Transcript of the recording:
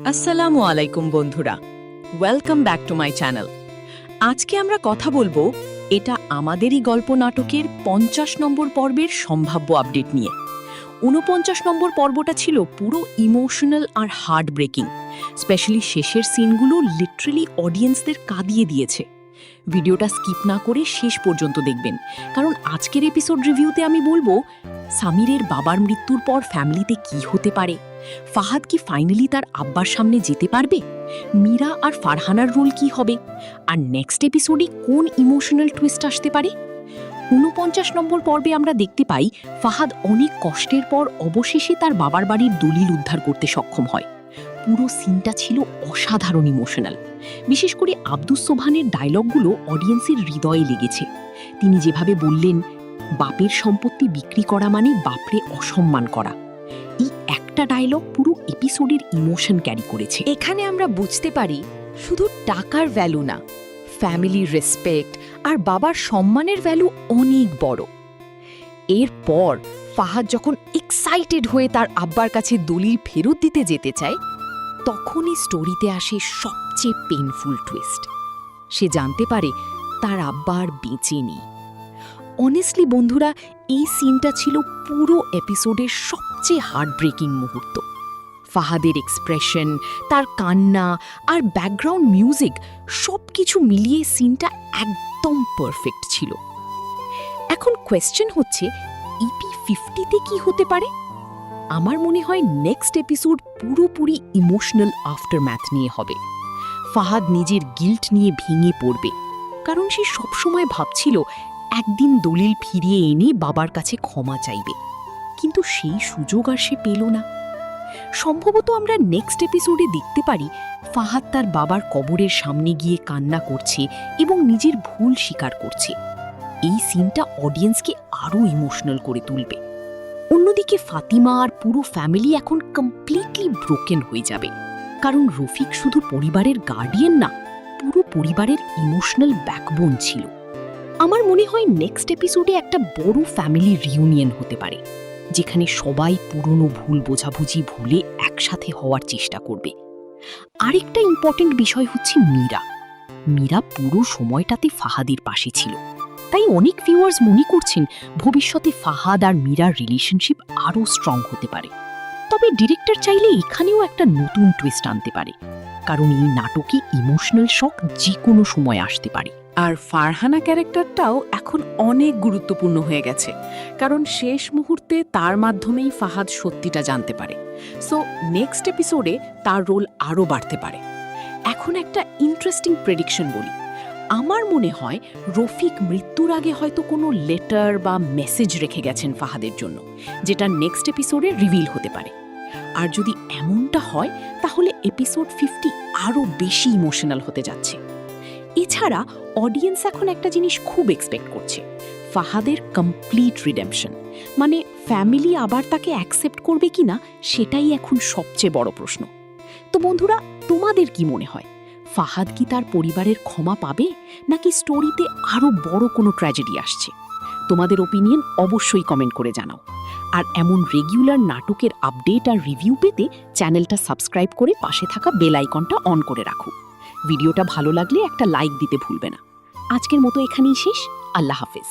আসসালামু আলাইকুম বন্ধুরা, welcome back to my channel. আজকে আমরা কথা বলবো এটা আমাদেরই গল্প নাটকের 50 নম্বর পর্বের সম্ভাব্য আপডেট নিয়ে। 49 নম্বর পর্বটা ছিল পুরো ইমোশনাল আর হার্ট ব্রেকিং। স্পেশালি শেষের সিনগুলো লিটারালি অডিয়েন্সদের কাঁদিয়ে দিয়েছে। ভিডিওটা স্কিপ না করে শেষ পর্যন্ত দেখবেন, কারণ আজকের এপিসোড রিভিউতে আমি বলবো সামিরের বাবার মৃত্যুর পর ফ্যামিলিতে কি হতে পারে, ফাহাদ কি ফাইনালি তার আব্বার সামনে যেতে পারবে, মীরা আর ফারহানার রোল কি হবে, আর নেক্সট এপিসোডে কোন ইমোশনাল টুইস্ট আসতে পারে। 49 নম্বর পর্বে আমরা দেখতে পাই ফাহাদ অনেক কষ্টের পর অবশেষে তার বাবার বাড়ির দলিল উদ্ধার করতে সক্ষম হয়। পুরো সিনটা ছিল অসাধারণ ইমোশনাল। বিশেষ করে আব্দুস সোবহানের ডায়লগগুলো অডিয়েন্সের হৃদয়ে লেগেছে। তিনি যেভাবে বললেন, বাপের সম্পত্তি বিক্রি করা মানে বাপরে অসম্মান করা। এই একটা ডায়লগ পুরো এপিসোডের ইমোশন ক্যারি করেছে। এখানে আমরা বুঝতে পারি শুধু টাকার ভ্যালু না, ফ্যামিলির রেসপেক্ট আর বাবার সম্মানের ভ্যালু অনেক বড়। এরপর ফাহাদ যখন এক্সাইটেড হয়ে তার আব্বার কাছে দলিল ফেরত দিতে যেতে চায়, তখনই স্টোরিতে আসে সবচেয়ে পেইনফুল টুইস্ট। সে জানতে পারে তার আব্বা আর বেঁচে নেই। অনেস্টলি বন্ধুরা, এই সিনটা ছিল পুরো এপিসোডের সবচেয়ে হার্টব্রেকিং মুহূর্ত। ফাহাদের এক্সপ্রেশন, তার কান্না আর ব্যাকগ্রাউন্ড মিউজিক সব কিছু মিলিয়ে সিনটা একদম পারফেক্ট ছিল। এখন কোয়েশ্চেন হচ্ছে, ইপি 50-তে কি হতে পারে? আমার মনে হয় নেক্সট এপিসোড পুরোপুরি ইমোশনাল আফটারম্যাথ নিয়ে হবে। ফাহাদ নিজের গিল্ট নিয়ে ভেঙে পড়বে, কারণ সে সবসময় ভাবছিল একদিন দলিল ফিরিয়ে এনে বাবার কাছে ক্ষমা চাইবে, কিন্তু সেই সুযোগ আর সে পেল না। সম্ভবত আমরা নেক্সট এপিসোডে দেখতে পারি ফাহাদ তার বাবার কবরের সামনে গিয়ে কান্না করছে এবং নিজের ভুল স্বীকার করছে। এই সিনটা অডিয়েন্সকে আরও ইমোশনাল করে তুলবে। অন্যদিকে ফাতিমা আর পুরো ফ্যামিলি এখন কমপ্লিটলি ব্রোকেন হয়ে যাবে, কারণ রফিক শুধু পরিবারের গার্ডিয়ান না, পুরো পরিবারের ইমোশনাল ব্যাকবোন ছিল। আমার মনে হয় নেক্সট এপিসোডে একটা বড় ফ্যামিলি রিউনিয়ন হতে পারে, যেখানে সবাই পুরনো ভুল বোঝাবুঝি ভুলে একসাথে হওয়ার চেষ্টা করবে। আরেকটা ইম্পর্টেন্ট বিষয় হচ্ছে মীরা পুরো সময়টাতে ফাহাদের পাশে ছিল। তাই অনেক ভিউয়ার্স মনে করছেন ভবিষ্যতে ফাহাদ আর মীরার রিলেশনশিপ আরও স্ট্রং হতে পারে। তবে ডিরেক্টর চাইলে এখানেও একটা নতুন টুইস্ট আনতে পারে, কারণ এই নাটকে ইমোশনাল শক যে কোনো সময় আসতে পারে। আর ফারহানা ক্যারেক্টারটাও এখন অনেক গুরুত্বপূর্ণ হয়ে গেছে, কারণ শেষ মুহূর্তে তার মাধ্যমেই ফাহাদ সত্যিটা জানতে পারে। সো নেক্সট এপিসোডে তার রোল আরও বাড়তে পারে। এখন একটা ইন্টারেস্টিং প্রেডিকশন বলি। আমার মনে হয় রফিক মৃত্যুর আগে হয়তো কোনো লেটার বা মেসেজ রেখে গেছেন ফাহাদের জন্য, যেটা নেক্সট এপিসোডে রিভিল হতে পারে। আর যদি এমনটা হয়, তাহলে এপিসোড 50 আরও বেশি ইমোশনাল হতে যাচ্ছে। এছাড়া অডিয়েন্স এখন একটা জিনিস খুব এক্সপেক্ট করছে, ফাহাদের কমপ্লিট রিডেম্পশন। মানে ফ্যামিলি আবার তাকে অ্যাকসেপ্ট করবে কিনা, সেটাই এখন সবচেয়ে বড় প্রশ্ন। তো বন্ধুরা, তোমাদের কি মনে হয়, ফাহাদ কি তার পরিবারের ক্ষমা পাবে, নাকি স্টোরিতে আরও বড় কোনো ট্র্যাজেডি আসছে? তোমাদের ওপিনিয়ন অবশ্যই কমেন্ট করে জানাও। আর এমন রেগুলার নাটকের আপডেট আর রিভিউ পেতে চ্যানেলটা সাবস্ক্রাইব করে পাশে থাকা বেল আইকনটা অন করে রাখো। ভিডিওটা ভালো লাগলে একটা লাইক দিতে ভুলবে না। আজকের মতো এখানেই শেষ। আল্লাহ হাফেজ।